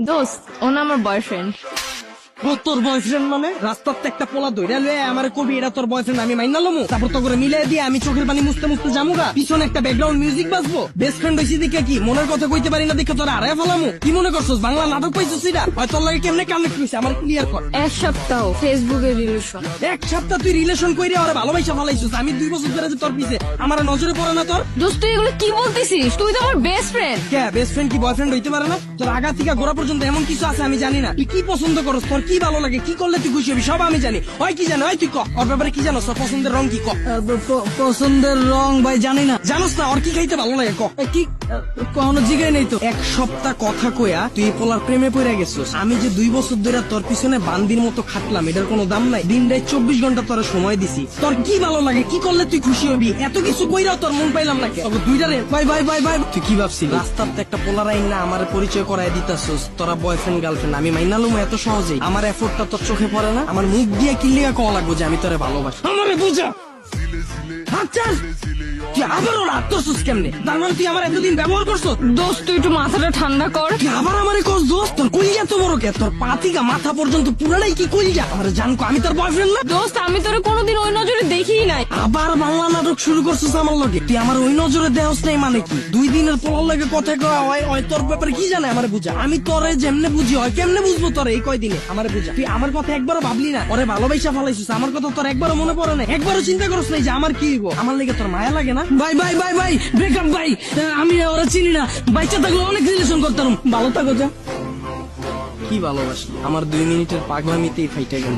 দোস্ত ও না আমার বয়ফ্রেন্ড। তোর বয়ফ্রেন্ড মানে রাস্তাতে একটা পোলা ধরে লয়ে আমার কবি এটা তোর বয়ফ্রেন্ড আমি মাইনা লমু তারপর তো করে মিলাই দিয়ে আমি চোখের পানি মুছতে মুছতে যামুগা পিছনে একটা ব্যাকগ্রাউন্ড মিউজিক বাজবো বেস্ট ফ্রেন্ড হইছি দেখে কি মনের কথা কইতে পারি না দেখে তোর আরে ফেলামু কি মনে করছস বাংলা নাটক পাইছস এটা হয় তোর লাগে কেমনে কানেক্ট হইছে আমার ক্লিয়ার কর। এক সপ্তাহ ফেসবুকে রিলেশন। এক সপ্তাহ তুই রিলেশন কইরে আরে ভালোবাসা ফেলাইছস আমি 2 বছর ধরে যে তোর পিছে আমার নজরে পড়ে না তোর। দোস্ত তুই এগুলো কি বলতেছিস? তুই তো আমার বেস্ট ফ্রেন্ড। কে বেস্ট ফ্রেন্ড কি বয়ফ্রেন্ড হইতে পারে না? তোর আগা থেকে গোড়া পর্যন্ত এমন কিছু আছে আমি জানি না তুই কি পছন্দ করস তোর কি ভালো লাগে কি করলে তুই খুশি হবি সব আমি জানি। হয় কি জানো হয় তুই ক ওর ব্যাপারে কি জানো তোর পছন্দের রং কি ক। পছন্দের রং ভাই জানি না। জানোস না ওর কি খাইতে ভালো লাগে ক। কি কোনো জিগাই নেই তো। এক সপ্তাহ কথা কইয়া তুই এই পোলার প্রেমে পড়ে গেছিস আমি যে 2 বছর ধরে তোর পিছনে বান্দির মতো খাটলাম এটার কোনো দাম নাই দিন রাত 24 ঘন্টা তোর সময় দিছি তোর কি ভালো লাগে কি করলে তুই খুশি হবি এত কিছু কইরাও তোর মন পাইলাম না কে দুইটারে ভাই ভাই ভাই ভাই তুই কি ভাবছিস রাস্তাতে একটা পোলার আইন না আমার পরিচয় করায় দিতাছস তোরা বয়ফ্রেন্ড গার্লফ্রেন্ড আমি মাইনালুম এত সহজেই আমার এফোর্টটা তোর চোখে পড়ে না আমার মুখ দিয়ে কিলিয়া কওয়া লাগবো যে আমি তোরে ভালোবাসি আমারে বুঝা আচ্ছা তুই আবারও রাগ করছিস কেমনে তার মানে তুই আমার এতদিন ব্যবহার করছো। দোস্ত তুই একটু মাথাটা ঠান্ডা কর। তুই আবার আমারে কস দোস্ত তোর কলিজা তো বড় কে তোর পাতিকা মাথা পর্যন্ত পুরাটাই কি কলিজা আমার জানকো আমি তোর বয়ফ্রেন্ড না। দোস্ত আমি তোরে কোনোদিন ওই নজরে দেখিই নাই। আবার বাংলা নাটক শুরু করছিস আমার লগে তুই আমার ওই নজরে দেহস নাই মানে কি 2 দিনের পোলার লাগে কথা কওয়া হয় তোর ব্যাপারে কি জানে আমারে বুঝা আমি তোরে যেমনে বুঝি হয় কেমনে বুঝবো তোরে এই কয়দিনে আমারে বুঝা তুই আমার কথা একবারও ভাবলি না ওরে ভালোবাসা ফেলাইছিস আমার কথা তোর একবারও মনে পড়ে না একবারও চিন্তা করছ নাই যে আমার কি হইব আমার লেগে তোর মায়া লাগে না। ভাই ভাই ভাই ভাই ব্রেকআপ ভাই আমি ওরা চিনি না বাচ্চা থাকলে অনেক রিলেশন করতাম ভালো থাকো যা। কি ভালোবাসি আমার 2 মিনিটের পাগলামিতেই ফাইটা গেল।